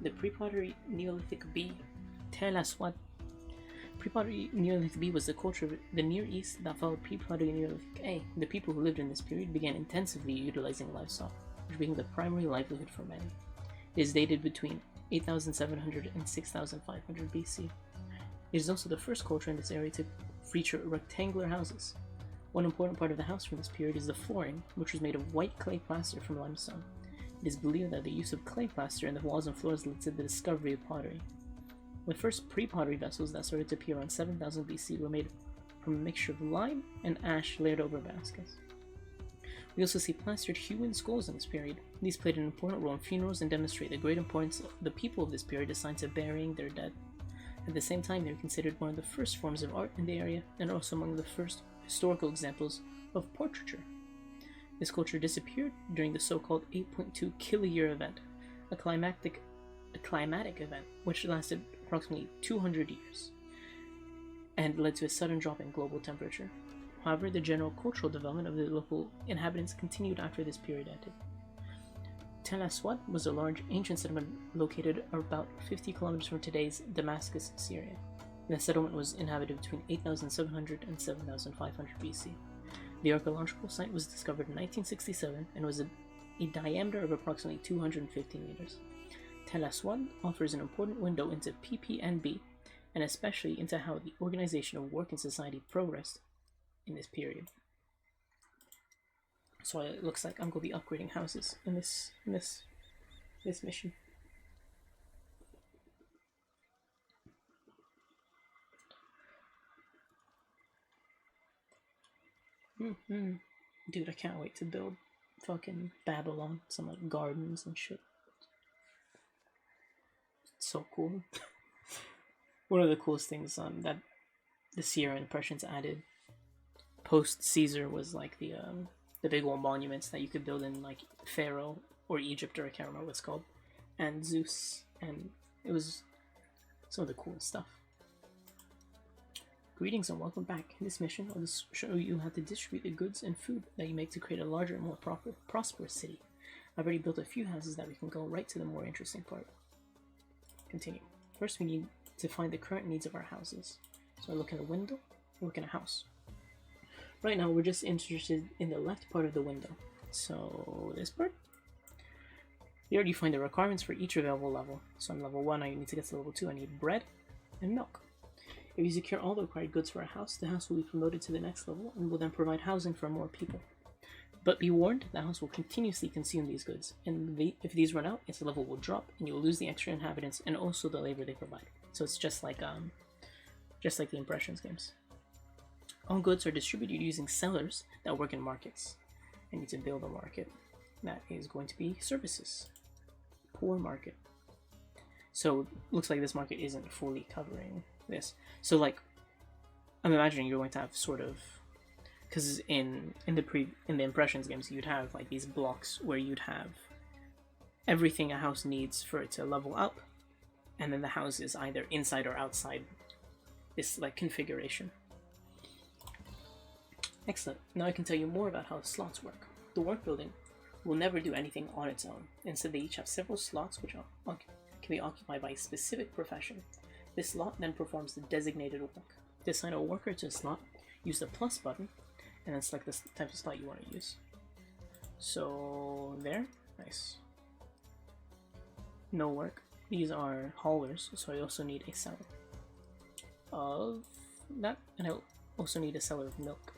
The pre-pottery Neolithic B. Tel Aswad. Pre-pottery Neolithic B was the culture of the Near East that followed pre-pottery Neolithic A. The people who lived in this period began intensively utilizing livestock, which became the primary livelihood for many. It is dated between 8,700 and 6,500 BC. It is also the first culture in this area to feature rectangular houses. One important part of the house from this period is the flooring, which was made of white clay plaster from limestone. It is believed that the use of clay plaster in the walls and floors led to the discovery of pottery. The first pre-pottery vessels that started to appear around 7000 BC were made from a mixture of lime and ash layered over baskets. We also see plastered human skulls in this period. These played an important role in funerals and demonstrate the great importance the people of this period assigned to burying their dead. At the same time, they were considered one of the first forms of art in the area and also among the first historical examples of portraiture. This culture disappeared during the so-called 8.2 kiloyear event, a climatic event which lasted approximately 200 years and led to a sudden drop in global temperature. However, the general cultural development of the local inhabitants continued after this period ended. Tel Aswad was a large ancient settlement located about 50 kilometers from today's Damascus, Syria. The settlement was inhabited between 8,700 and 7,500 BC. The archaeological site was discovered in 1967 and was a diameter of approximately 250 meters. Tel Aswad offers an important window into PPNB and especially into how the organization of work and society progressed in this period. So it looks like I'm going to be upgrading houses in this mission. Dude, I can't wait to build fucking Babylon, some like gardens and shit. It's so cool. One of the coolest things that the Syrian impressions added post Caesar was like the big old monuments that you could build in like Pharaoh or Egypt, or I can't remember what it's called, and Zeus, and it was some of the coolest stuff. Greetings and welcome back. In this mission, I'll just show you how to distribute the goods and food that you make to create a larger and more prosperous city. I've already built a few houses that we can go right to the more interesting part. Continue. First, we need to find the current needs of our houses. So I look in a window, I look in a house. Right now, we're just interested in the left part of the window. So this part. Here you find the requirements for each available level. So on level 1, I need to get to level 2. I need bread and milk. If you secure all the required goods for a house, the house will be promoted to the next level and will then provide housing for more people. But be warned, the house will continuously consume these goods, and if these run out, its level will drop, and you will lose the extra inhabitants and also the labor they provide. So it's just like the Impressions games. All goods are distributed using sellers that work in markets. I need to build a market. That is going to be services. Poor market. So looks like this market isn't fully covering this. So like, I'm imagining you're going to have sort of, because in the Impressions games you'd have like these blocks where you'd have everything a house needs for it to level up, and then the house is either inside or outside this like configuration. Excellent. Now I can tell you more about how slots work. The work building will never do anything on its own. Instead, they each have several slots which can be occupied by a specific profession. This slot then performs the designated work. To assign a worker to a slot, use the plus button, and then select the type of slot you want to use. So there, nice. No work. These are haulers, so I also need a seller of that, and I also need a seller of milk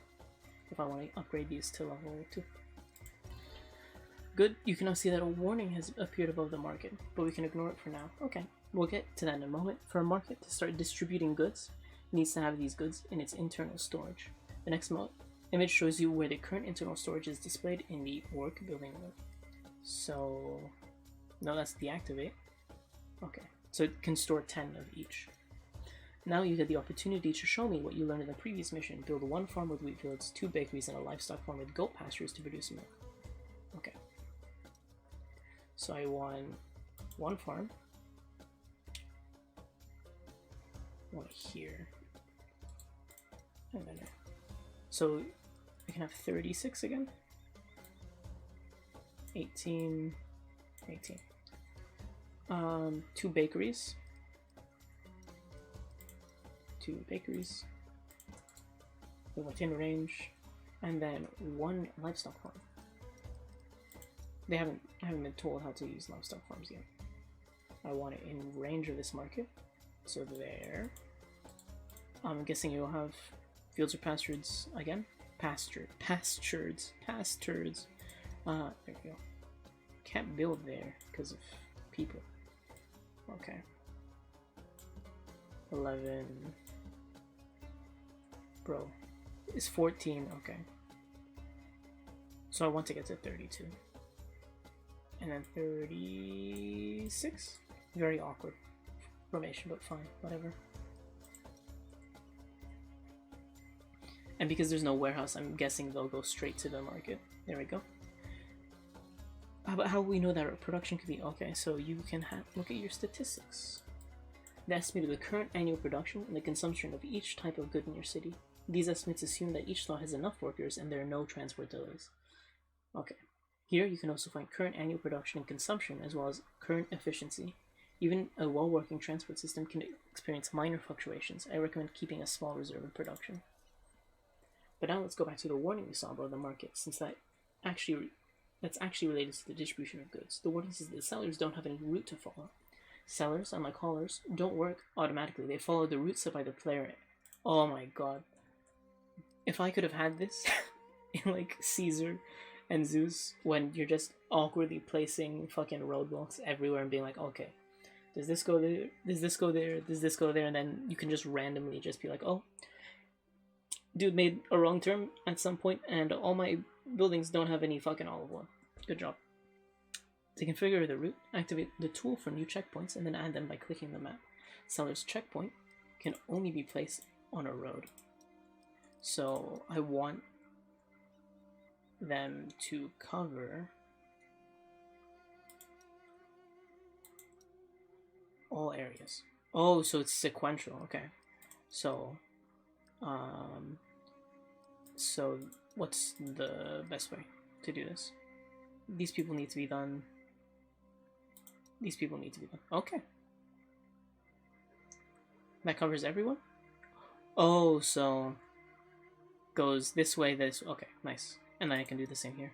if I want to upgrade these to level 2. Good, you can now see that a warning has appeared above the market, but we can ignore it for now. Okay, we'll get to that in a moment. For a market to start distributing goods, it needs to have these goods in its internal storage. The next image shows you where the current internal storage is displayed in the work building room. So, no, that's deactivate. Okay, so it can store 10 of each. Now you get the opportunity to show me what you learned in the previous mission. Build 1 farm with wheat fields, 2 bakeries, and a livestock farm with goat pastures to produce milk. Okay. So I want 1 farm. One here. And then there. So I can have 36 again. 18. 18. 2 bakeries. 2 bakeries within range, and then 1 livestock farm. They haven't been told how to use livestock farms yet. I want it in range of this market, so there. I'm guessing you'll have fields or pastures again. Pastures. There we go. Can't build there because of people. Okay. 11. Bro, it's 14. Okay. So I want to get to 32. And then 36? Very awkward formation, but fine, whatever. And because there's no warehouse, I'm guessing they'll go straight to the market. There we go. How we know that our production could be? Okay, so you can look at your statistics. The estimate of the current annual production and the consumption of each type of good in your city. These estimates assume that each slot has enough workers and there are no transport delays. Okay. Here you can also find current annual production and consumption as well as current efficiency. Even a well-working transport system can experience minor fluctuations. I recommend keeping a small reserve of production. But now let's go back to the warning we saw about the market, since that's actually related to the distribution of goods. The warning says that sellers don't have any route to follow. Sellers, unlike haulers, don't work automatically. They follow the route set by the player. Oh my god. If I could have had this in like Caesar and Zeus, when you're just awkwardly placing fucking roadblocks everywhere and being like, okay, does this go there? Does this go there? Does this go there? And then you can just randomly just be like, oh, dude made a wrong turn at some point and all my buildings don't have any fucking olive oil. Good job. To configure the route, activate the tool for new checkpoints and then add them by clicking the map. Seller's checkpoint can only be placed on a road. So I want them to cover all areas. Oh, so it's sequential. Okay. So what's the best way to do this? These people need to be done. These people need to be done. Okay. That covers everyone? Oh, so goes this way, this. Okay, nice. And then I can do the same here.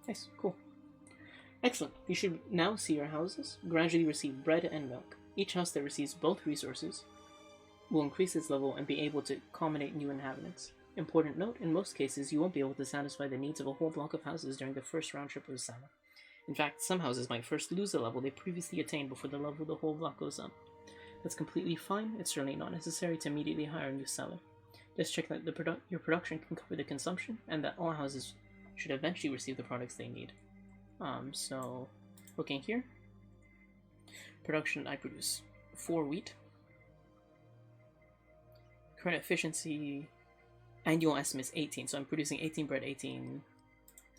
Nice, cool. Excellent. You should now see your houses gradually receive bread and milk. Each house that receives both resources will increase its level and be able to accommodate new inhabitants. Important note, in most cases, you won't be able to satisfy the needs of a whole block of houses during the first round trip of the Sama. In fact, some houses might first lose the level they previously attained before the level of the whole block goes up. That's completely fine. It's certainly not necessary to immediately hire a new seller. Just check that your production can cover the consumption, and that all houses should eventually receive the products they need. So, looking here. Production, I produce 4 wheat. Current efficiency, annual estimate is 18, so I'm producing 18 bread, 18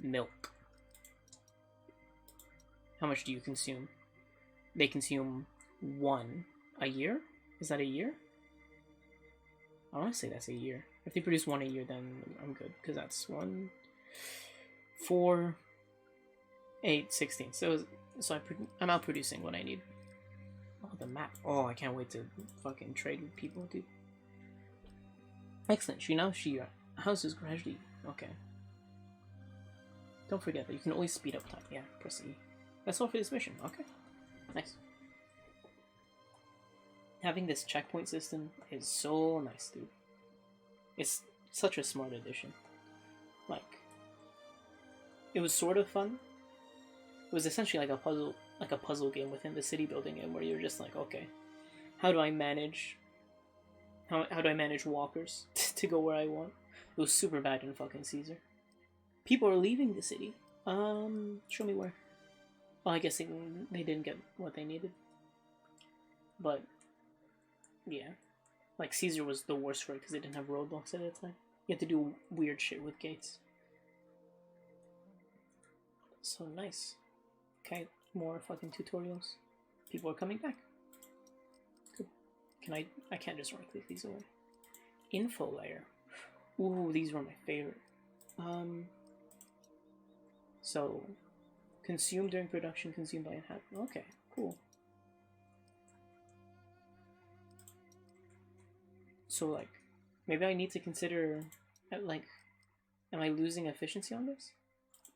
milk. How much do you consume? They consume 1 a year? Is that a year? I want to say that's a year. If they produce 1 a year, then I'm good, because that's 1, 4, 8, 16. So I'm out producing what I need. Oh, the map. Oh, I can't wait to fucking trade with people, dude. Excellent. Your house is gradually... Okay. Don't forget that you can always speed up time. Yeah, press E. That's all for this mission. Okay. Nice. Having this checkpoint system is so nice, dude. It's such a smart addition. Like, it was sort of fun. It was essentially like a puzzle game within the city building game where you're just like, okay, how do I manage walkers to go where I want? It was super bad in fucking Caesar. People are leaving the city. Show me where. Well, I guess they didn't get what they needed. But, yeah. Like, Caesar was the worst for it because they didn't have roadblocks at that time. You had to do weird shit with gates. So nice. Okay, more fucking tutorials. People are coming back. Good. I can't just right click these away. Info layer. Ooh, these were my favorite. So, consumed during production, consumed by inhabitant. Okay, cool. So, like, maybe I need to consider, like, am I losing efficiency on this?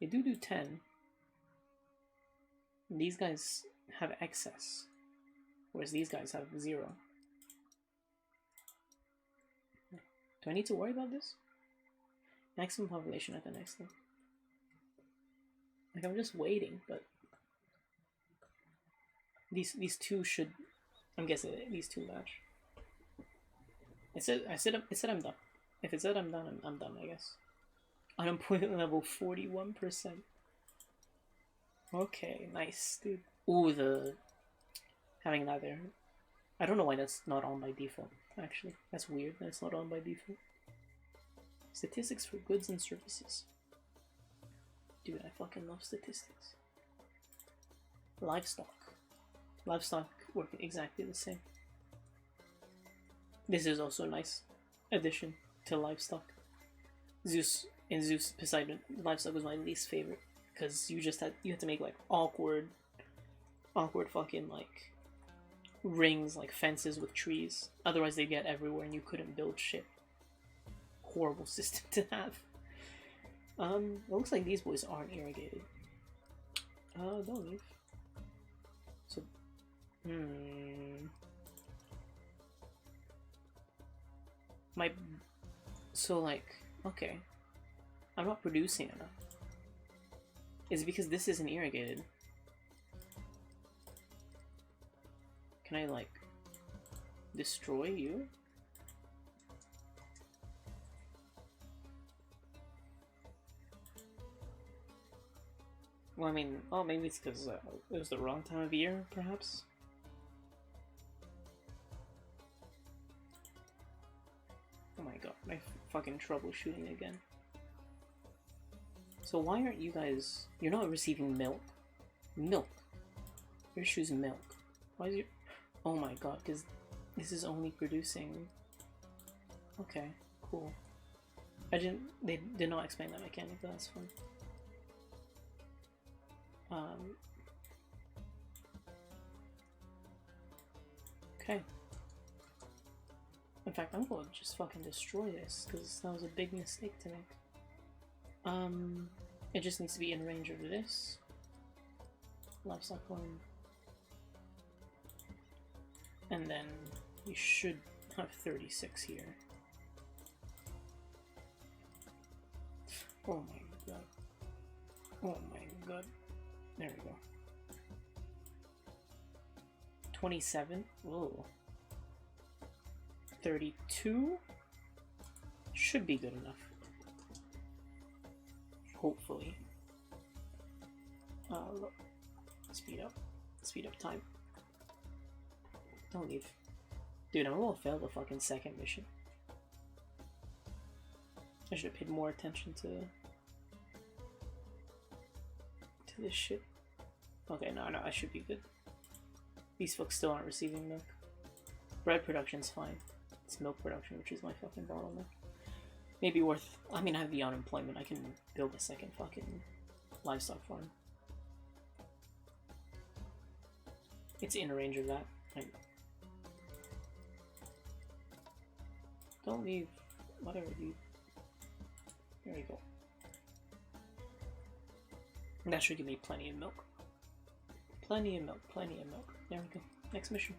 They do 10. These guys have excess, whereas these guys have 0. Do I need to worry about this? Maximum population at the next thing. Like, I'm just waiting, but these two should. I'm guessing these two match. It said I'm done. If it said I'm done, I'm done, I guess. Unemployment level 41%. Okay, nice, dude. Ooh, the having that there. I don't know why that's not on by default, actually. That's weird that it's not on by default. Statistics for goods and services. Dude, I fucking love statistics. Livestock. Livestock work exactly the same. This is also a nice addition to livestock. Zeus Poseidon, livestock was my least favorite because you had to make like awkward fucking like rings, like fences with trees. Otherwise they'd get everywhere and you couldn't build shit. Horrible system to have. It looks like these boys aren't irrigated. Don't leave. So, okay. I'm not producing enough. Is it because this isn't irrigated? Can I, like, destroy you? Well, I mean, maybe it's because it was the wrong time of year, perhaps? Oh my god, my fucking troubleshooting again. So why aren't you guys... You're not receiving milk. Milk. Your issue's milk. Why is your... Oh my god, because this is only producing... Okay, cool. They did not explain that mechanic, but that's fun. Okay. In fact, I'm going to just fucking destroy this, because that was a big mistake to make. It just needs to be in range of this. Livestock farm. And then you should have 36 here. Oh my god. Oh my god. There we go. 27? Whoa. 32? Should be good enough. Hopefully. Look. Speed up. Speed up time. Don't leave. Dude, I'm gonna fail the fucking second mission. I should have paid more attention to this shit. Okay, no, I should be good. These folks still aren't receiving milk. Bread production's fine. It's milk production, which is my fucking bottleneck. Maybe worth... I mean, I have the unemployment. I can build a second fucking livestock farm. It's in range of that. Right. Don't leave. Whatever, dude. There we go. That should give me plenty of milk. Plenty of milk, plenty of milk. There we go. Next mission.